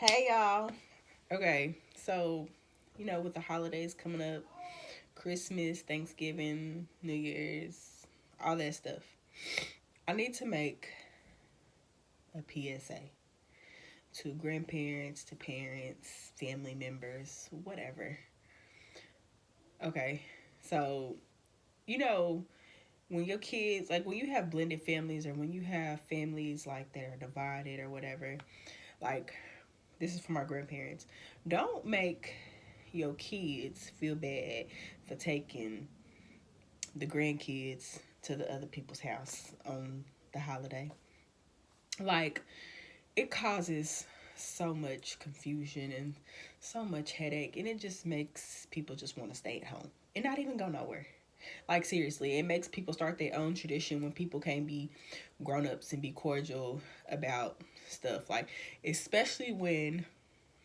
Hey y'all. Okay, so with the holidays coming up, Christmas, Thanksgiving, New Year's, all that stuff, I need to make a PSA to grandparents, to parents, family members, whatever. Okay, so you know when your kids, like when you have blended families or when you have families like that are divided or whatever, like this is for my grandparents. Don't make your kids feel bad for taking the grandkids to the other people's house on the holiday. Like, it causes so much confusion and so much headache, and it just makes people just want to stay at home and not even go nowhere. Like, seriously, it makes people start their own tradition when people can't be grown ups and be cordial about stuff. Like, especially when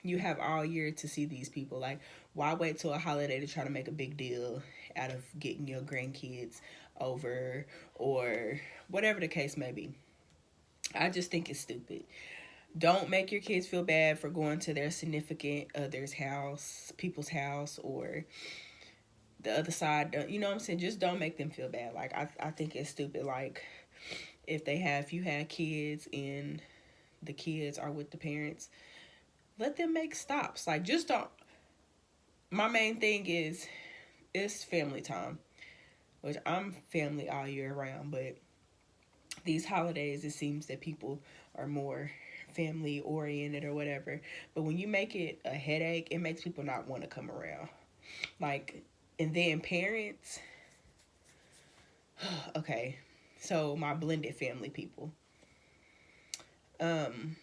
you have all year to see these people. Like, why wait till a holiday to try to make a big deal out of getting your grandkids over or whatever the case may be? I just think it's stupid. Don't make your kids feel bad for going to their significant other's house, people's house, or the other side. You know what I'm saying? Just don't make them feel bad. Like, I think it's stupid. Like, if you had kids and the kids are with the parents, let them make stops. Like, just don't. My main thing is it's family time, which I'm family all year round, but these holidays, it seems that people are more family oriented or whatever. But when you make it a headache, it makes people not want to come around. Like, and then parents, okay, so my blended family people. Um,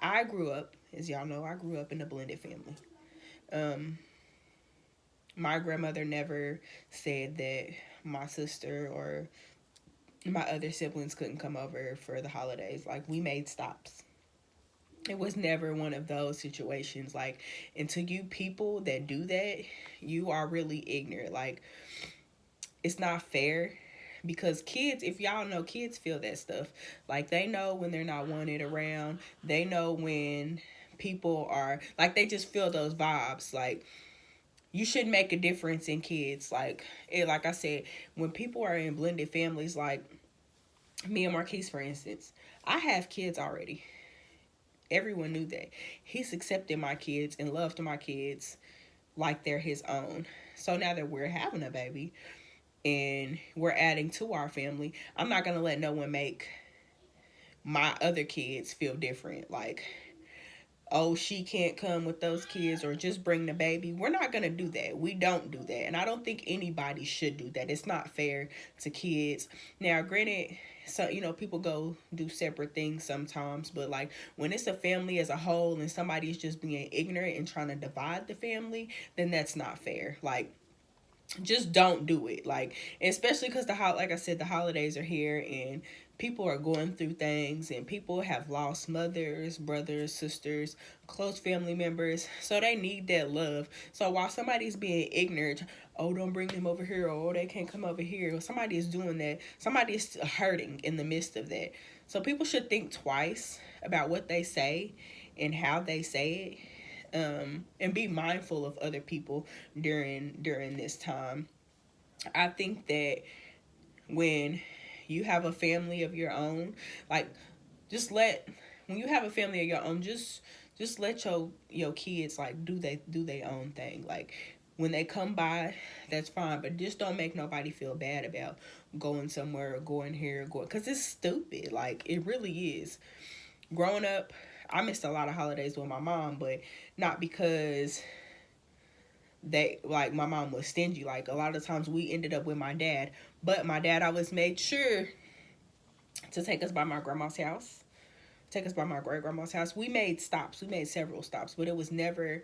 I grew up, as y'all know, I grew up in a blended family. Um, my grandmother never said that my sister or my other siblings couldn't come over for the holidays. Like, we made stops. It was never one of those situations. Like, and to you people that do that, you are really ignorant. Like, it's not fair because kids, if y'all know, kids feel that stuff. Like, they know when they're not wanted around. They know when people are like, they just feel those vibes. Like, you should make a difference in kids. Like I said, when people are in blended families, like me and Marquise, for instance, I have kids already. Everyone knew that. He's accepted my kids and loved my kids like they're his own. So now that we're having a baby and we're adding to our family, I'm not going to let no one make my other kids feel different. Like, oh, she can't come with those kids or just bring the baby. We're not going to do that. We don't do that. And I don't think anybody should do that. It's not fair to kids. Now, granted, so people go do separate things sometimes, but like when it's a family as a whole and somebody is just being ignorant and trying to divide the family, then that's not fair. Like, just don't do it. Like, especially because like I said, the holidays are here and people are going through things and people have lost mothers, brothers, sisters, close family members, so they need that love. So while somebody's being ignorant, oh, don't bring them over here, or oh, they can't come over here, or somebody is doing that, somebody is hurting in the midst of that. So people should think twice about what they say and how they say it, and be mindful of other people during this time. I think that when you have a family of your own, like, just let when you have a family of your own, just let your kids like do their own thing. Like, when they come by, that's fine, but just don't make nobody feel bad about going somewhere or going here or going, because it's stupid. Like, it really is. Growing up, I missed a lot of holidays with my mom, but not because they, like, my mom was stingy. Like, a lot of times we ended up with my dad, but my dad always made sure to take us by my grandma's house, take us by my great grandma's house. We made stops, we made several stops, but it was never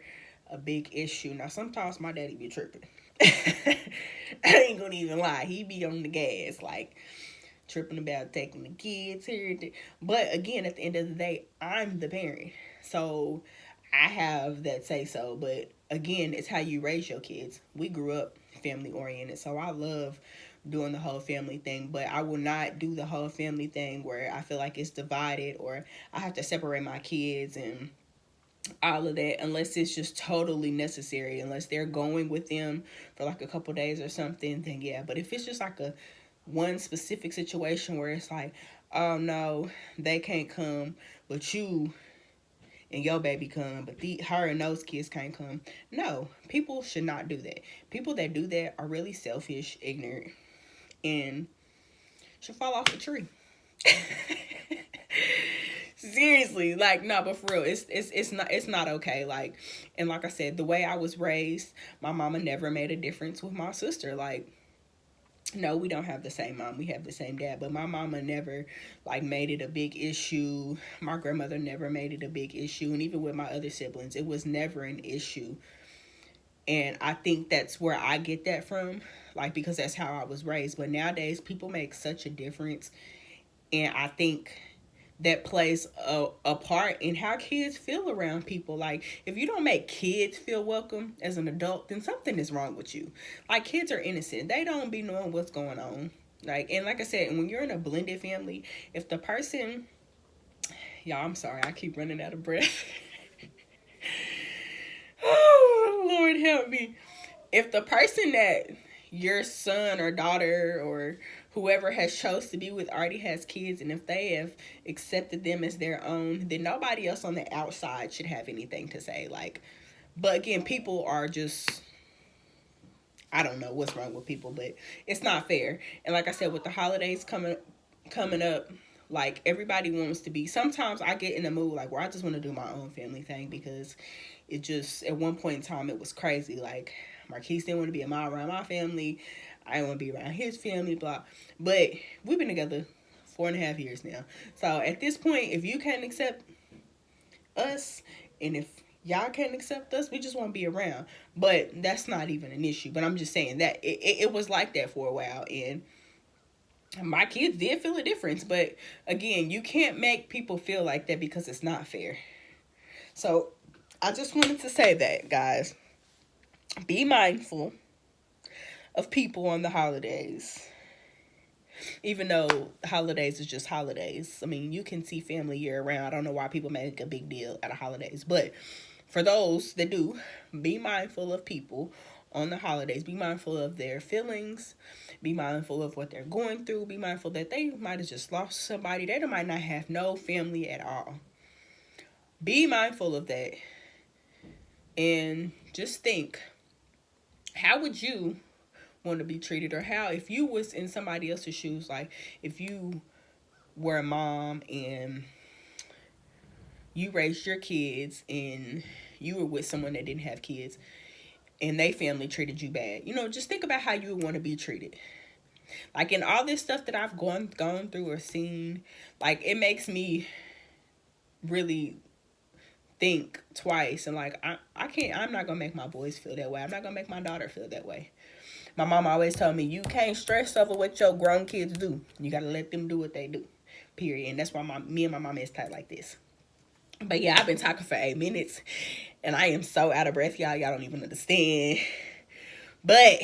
a big issue. Now, sometimes my daddy be tripping. I ain't gonna even lie, he be on the gas, like tripping about taking the kids here. But again, at the end of the day, I'm the parent, so I have that say so. But again, it's how you raise your kids. We grew up family oriented, so I love doing the whole family thing, but I will not do the whole family thing where I feel like it's divided or I have to separate my kids and all of that unless it's just totally necessary, unless they're going with them for like a couple days or something, then yeah. But if it's just like a one specific situation where it's like, oh no, they can't come, but you and your baby come, but her and those kids can't come. No, people should not do that. People that do that are really selfish, ignorant, and should fall off the tree. Seriously, like, no, but for real, it's not okay. Like, and like I said, the way I was raised, my mama never made a difference with my sister. Like, no, we don't have the same mom, we have the same dad, but my mama never like made it a big issue. My grandmother never made it a big issue, and even with my other siblings, it was never an issue. And I think that's where I get that from, like, because that's how I was raised. But nowadays people make such a difference, and I think that plays a part in how kids feel around people. Like, if you don't make kids feel welcome as an adult, then something is wrong with you. Like, kids are innocent. They don't be knowing what's going on. Like, and like I said, when you're in a blended family, if the person, y'all, I'm sorry, I keep running out of breath. Oh, Lord help me. If the person that your son or daughter or whoever has chose to be with already has kids, and if they have accepted them as their own, then nobody else on the outside should have anything to say. Like, but again, people are just, I don't know what's wrong with people, but it's not fair. And like I said, with the holidays coming up, like, everybody wants to be, sometimes I get in a mood like where I just want to do my own family thing, because it just, at one point in time, it was crazy. Like, Marquise didn't want to be around my family. I didn't want to be around his family, blah. But we've been together 4.5 years now. So at this point, if you can't accept us, and if y'all can't accept us, we just want to be around. But that's not even an issue. But I'm just saying that it was like that for a while, and my kids did feel a difference. But again, you can't make people feel like that, because it's not fair. So I just wanted to say that, guys. Be mindful of people on the holidays. Even though holidays is just holidays. I mean, you can see family year round. I don't know why people make a big deal out of holidays. But for those that do, be mindful of people on the holidays. Be mindful of their feelings. Be mindful of what they're going through. Be mindful that they might have just lost somebody. They might not have no family at all. Be mindful of that. And just think, how would you want to be treated? Or how, if you was in somebody else's shoes, like if you were a mom and you raised your kids and you were with someone that didn't have kids and they family treated you bad, just think about how you would want to be treated. Like, in all this stuff that I've gone through or seen, like, it makes me really think twice. And like, I'm not gonna make my boys feel that way. I'm not gonna make my daughter feel that way. My mom always told me, you can't stress over what your grown kids do. You gotta let them do what they do, period. And that's why me and my mom is tight like this. But yeah, I've been talking for 8 minutes and I am so out of breath, y'all. Y'all don't even understand. But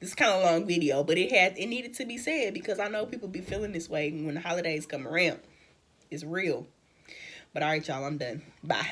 this is kind of a long video, but it needed to be said, because I know people be feeling this way when the holidays come around. It's real. But all right, y'all, I'm done. Bye.